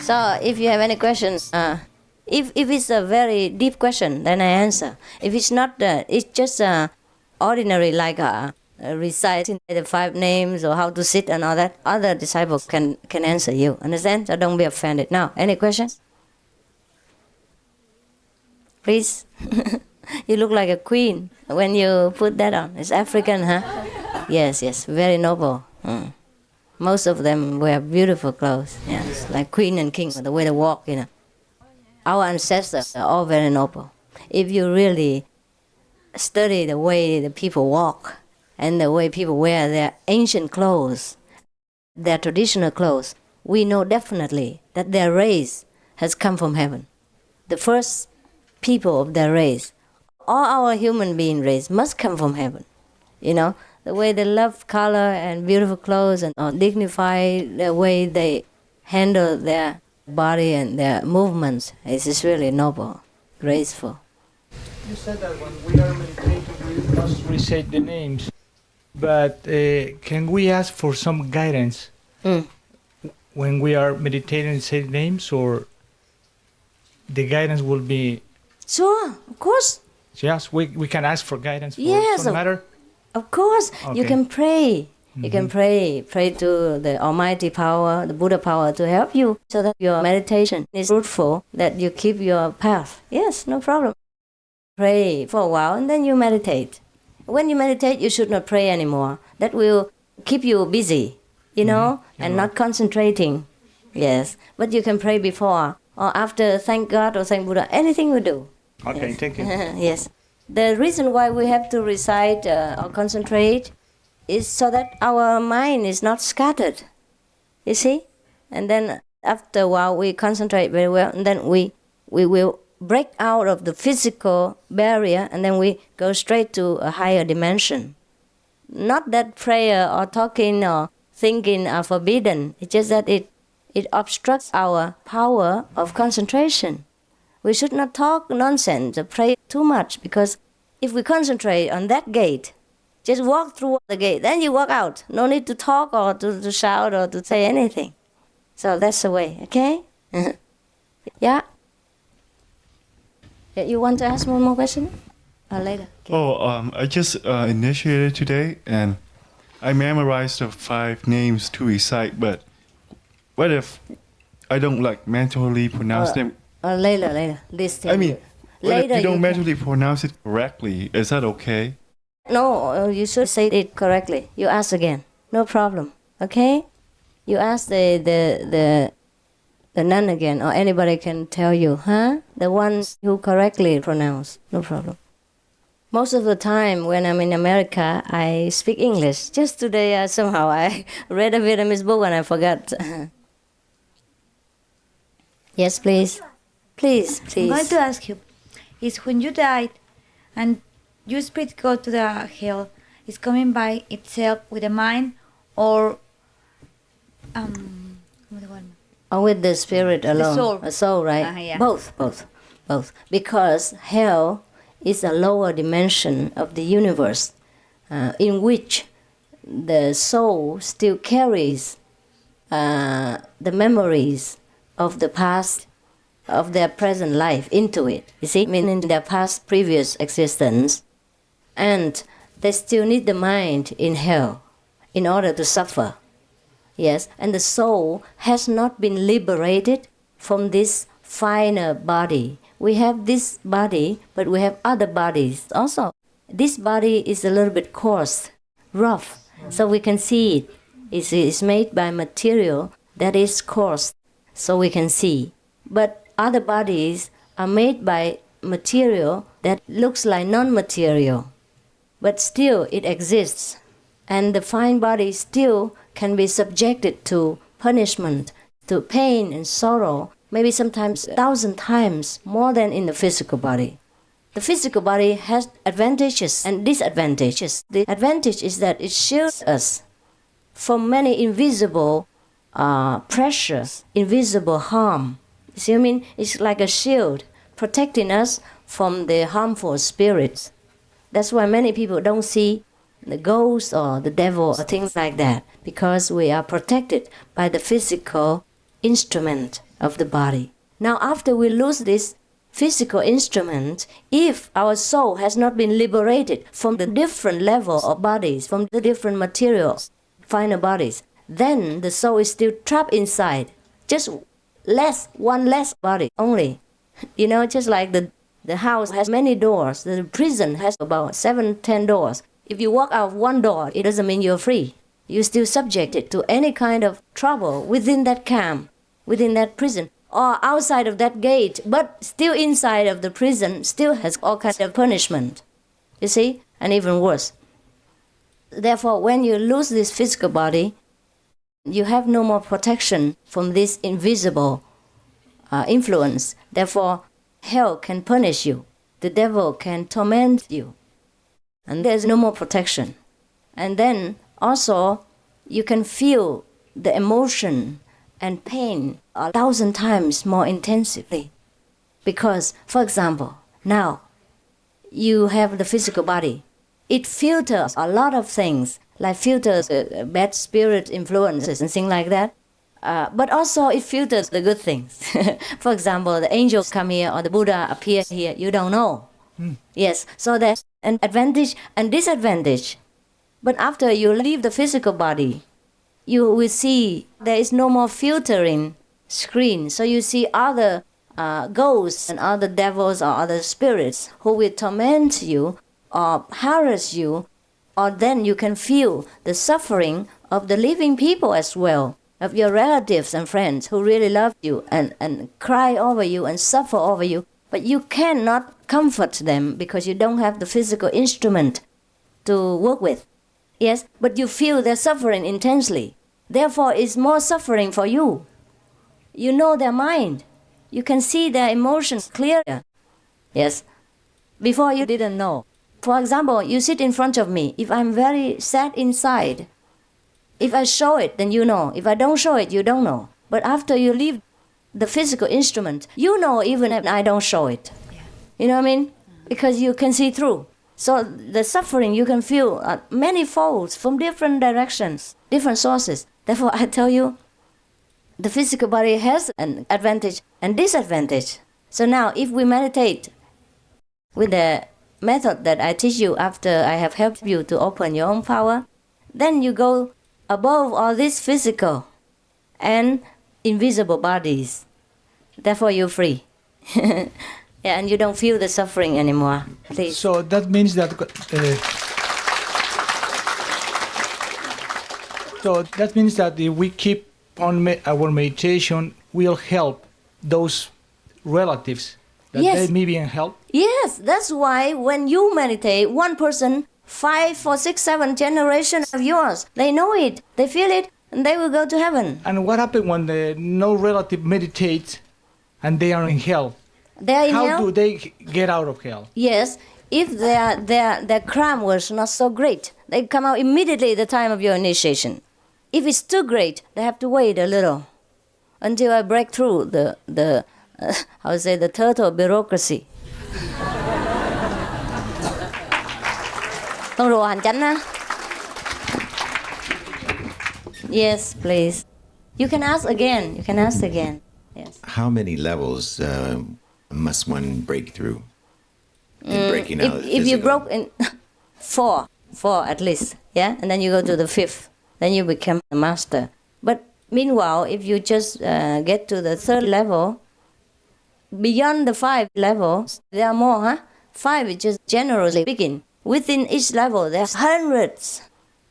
So if you have any questions, if it's a very deep question, then I answer. If it's not, it's just ordinary, like reciting the 5 names or how to sit and all that, other disciples can answer you. Understand? So don't be offended. Now, any questions? Please. You look like a queen when you put that on. It's African, huh? Yes, very noble. Most of them wear beautiful clothes. Yes, like queen and king, the way they walk, you know. Our ancestors are all very noble. If you really study the way the people walk and the way people wear their ancient clothes, their traditional clothes, we know definitely that their race has come from heaven. The first people of their race, all our human being race must come from heaven. You know, the way they love color and beautiful clothes and dignify the way they handle their body and their movements is really noble, graceful. You said that when we are meditating, we must recite the names. But can we ask for some guidance when we are meditating and say names, or the guidance will be... Sure, of course. Yes, we can ask for guidance for some matter? Of course. Okay. You can pray. You can pray to the Almighty power, the Buddha power to help you so that your meditation is fruitful, that you keep your path. Yes, no problem. Pray for a while and then you meditate. When you meditate, you should not pray anymore. That will keep you busy, you know, and not concentrating. Yes, but you can pray before or after, thank God or thank Buddha, anything you do. Okay, yes. thank you. Yes. The reason why we have to recite or concentrate is so that our mind is not scattered, you see? And then after a while we concentrate very well, and then we will break out of the physical barrier, and then we go straight to a higher dimension. Not that prayer or talking or thinking are forbidden, it's just that it obstructs our power of concentration. We should not talk nonsense or pray too much, because if we concentrate on that gate, just walk through the gate, then you walk out. No need to talk or to shout or to say anything. So that's the way, okay? Yeah? You want to ask one more question? Or later? Okay. I just initiated today, and I memorized the 5 names to recite, but what if I don't mentally pronounce them? Later. Listen. I mean, later if you don't mentally pronounce it correctly, is that okay? No, you should say it correctly. You ask again. No problem. Okay? You ask the nun again, or anybody can tell you, huh? The ones who correctly pronounce. No problem. Most of the time when I'm in America, I speak English. Just today, somehow I read a Vietnamese book and I forgot. Yes, please. Please. I'm going to ask you, is when you died and your spirit go to the hell, is coming by itself with the mind, or with the spirit alone? The soul. A soul, right? Yeah. Both. Because hell is a lower dimension of the universe, in which the soul still carries the memories of the past, of their present life into it. You see, meaning their past previous existence. And they still need the mind in hell in order to suffer. Yes, and the soul has not been liberated from this finer body. We have this body, but we have other bodies also. This body is a little bit coarse, rough, so we can see it. It's made by material that is coarse, so we can see. But other bodies are made by material that looks like non-material, but still it exists. And the fine body still can be subjected to punishment, to pain and sorrow, maybe sometimes 1,000 times more than in the physical body. The physical body has advantages and disadvantages. The advantage is that it shields us from many invisible pressures, invisible harm. You see what I mean? It's like a shield protecting us from the harmful spirits. That's why many people don't see the ghost or the devil or things like that, because we are protected by the physical instrument. of the body. Now, after we lose this physical instrument, if our soul has not been liberated from the different level of bodies, from the different materials, finer bodies, then the soul is still trapped inside. Just one less body only. Just like the house has many doors, the prison has about 7-10 doors. If you walk out of one door, it doesn't mean you're free. You're still subjected to any kind of trouble within that camp, within that prison, or outside of that gate, but still inside of the prison, still has all kinds of punishment. You see? And even worse. Therefore, when you lose this physical body, you have no more protection from this invisible influence. Therefore, hell can punish you. The devil can torment you. And there's no more protection. And then also, you can feel the emotion and pain 1,000 times more intensively. Because, for example, now you have the physical body. It filters a lot of things, like filters bad spirit influences and things like that. But also it filters the good things. For example, the angels come here or the Buddha appear here, you don't know. Yes, so there's an advantage and disadvantage. But after you leave the physical body, you will see there is no more filtering screen. So you see other ghosts and other devils or other spirits who will torment you or harass you, or then you can feel the suffering of the living people as well, of your relatives and friends who really love you and cry over you and suffer over you. But you cannot comfort them because you don't have the physical instrument to work with. Yes, but you feel their suffering intensely. Therefore, it's more suffering for you. You know their mind. You can see their emotions clearly. Yes, before you didn't know. For example, you sit in front of me. If I'm very sad inside, if I show it, then you know. If I don't show it, you don't know. But after you leave the physical instrument, you know even if I don't show it. Yeah. You know what I mean? Because you can see through. So the suffering you can feel many folds from different directions, different sources. Therefore, I tell you, the physical body has an advantage and disadvantage. So now, if we meditate with the method that I teach you after I have helped you to open your own power, then you go above all these physical and invisible bodies. Therefore, you're free. Yeah, and you don't feel the suffering anymore. Please. So that means that. So that means that if we keep on our meditation, we'll help those relatives that Yes. they may be in help. Yes, that's why when you meditate, one person, 5, 4, 6, 7 generations of yours, they know it, they feel it, and they will go to heaven. And what happens when no relative meditates and they are in hell? They are in How hell. do they get out of hell? Yes, if their crime was not so great, they come out immediately at the time of your initiation. If it's too great, they have to wait a little until I break through the turtle bureaucracy. Con rùa hành chánh á. Yes, please. You can ask again. You can ask again. Yes. How many levels must one break through in breaking out? If you broke in four at least, yeah, and then you go to the 5th, then you become a master. But meanwhile, if you just get to the 3rd level, beyond the 5 levels, there are more, huh? 5 is just generally speaking. Within each level, there's hundreds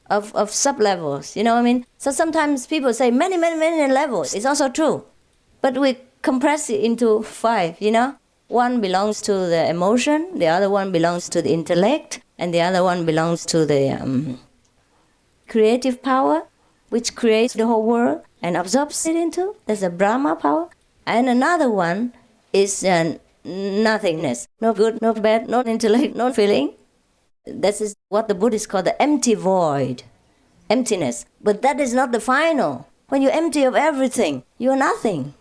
of sub-levels, you know what I mean? So sometimes people say many levels. It's also true. But we compress it into 5, you know? One belongs to the emotion, the other one belongs to the intellect, and the other one belongs to the creative power, which creates the whole world and absorbs it into. There's a Brahma power. And another one is nothingness. No good, no bad, no intellect, no feeling. This is what the Buddhists call the empty void, emptiness. But that is not the final. When you're empty of everything, you're nothing.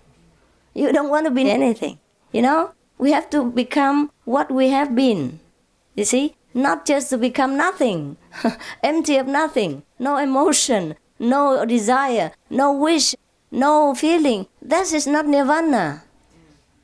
You don't want to be anything, you know? We have to become what we have been, you see? Not just to become nothing, empty of nothing, no emotion, no desire, no wish, no feeling. That is not nirvana.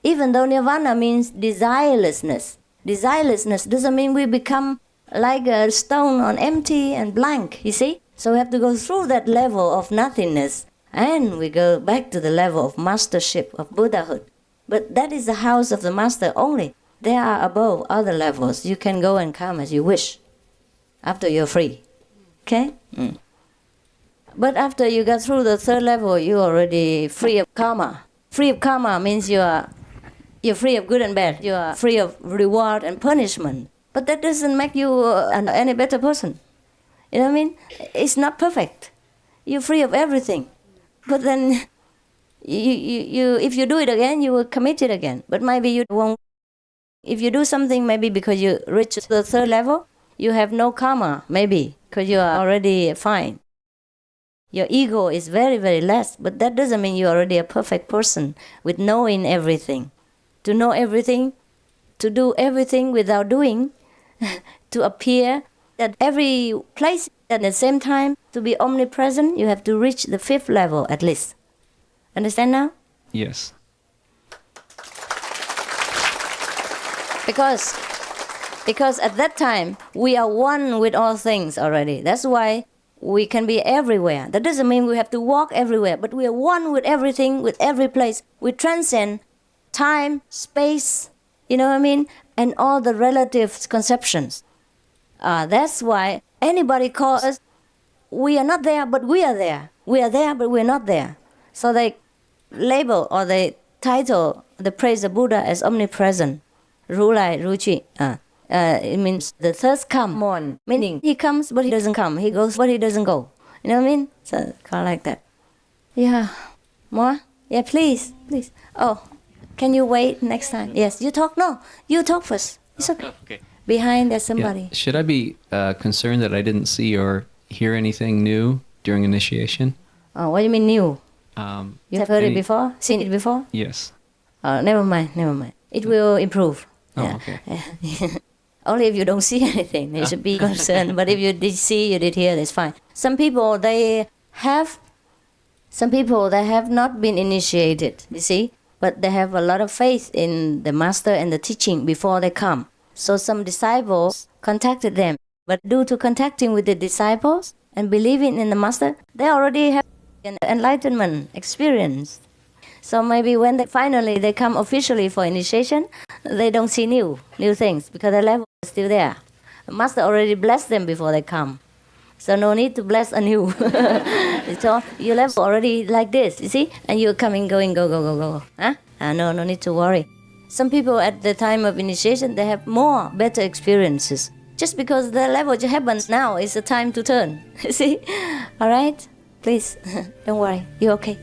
Even though nirvana means desirelessness. Desirelessness doesn't mean we become like a stone on empty and blank, you see? So we have to go through that level of nothingness, and we go back to the level of mastership, of Buddhahood. But that is the house of the master only. There are above other levels. You can go and come as you wish after you're free. Okay? But after you get through the third level, you're already free of karma. Free of karma means you're free of good and bad. You are free of reward and punishment. But that doesn't make you any better person. You know what I mean? It's not perfect. You're free of everything. But then, if you do it again, you will commit it again. But maybe you won't. If you do something, maybe because you reach the third level, you have no karma, maybe, because you are already fine. Your ego is very, very less, but that doesn't mean you're already a perfect person with knowing everything. To know everything, to do everything without doing, to appear at every place at the same time, to be omnipresent, you have to reach the fifth level at least. Understand now? Yes. Because at that time, we are one with all things already. That's why we can be everywhere. That doesn't mean we have to walk everywhere, but we are one with everything, with every place. We transcend time, space, you know what I mean? And all the relative conceptions. That's why anybody calls us, we are not there, but we are there. We are there, but we're not there. So they label or they title the praise of Buddha as omnipresent. Ru Lai, Ru Chi. It means the third come on. Meaning he comes, but he doesn't come. He goes, but he doesn't go. You know what I mean? So kind of like that. Yeah. More? Yeah, please. Oh, can you wait next time? Yes, you talk. No, you talk first. It's okay. Okay. Behind there's somebody. Yeah. Should I be concerned that I didn't see or hear anything new during initiation? Oh, what do you mean new? You have heard it any- before? Seen it before? Yes. Never mind. It will improve. Oh, Yeah. okay. Only if you don't see anything, you should be concerned. But if you did see, you did hear, that's fine. Some people, they have not been initiated, you see, but they have a lot of faith in the master and the teaching before they come. So some disciples contacted them. But due to contacting with the disciples and believing in the master, they already have an enlightenment experience. So maybe when they finally come officially for initiation, they don't see new things because the level is still there. The master already blessed them before they come. So no need to bless anew. So your level already like this, you see? And you're coming, going, go. Huh? No need to worry. Some people at the time of initiation, they have better experiences. Just because the level happens now, it's the time to turn. See? All right? Please, don't worry. You're okay.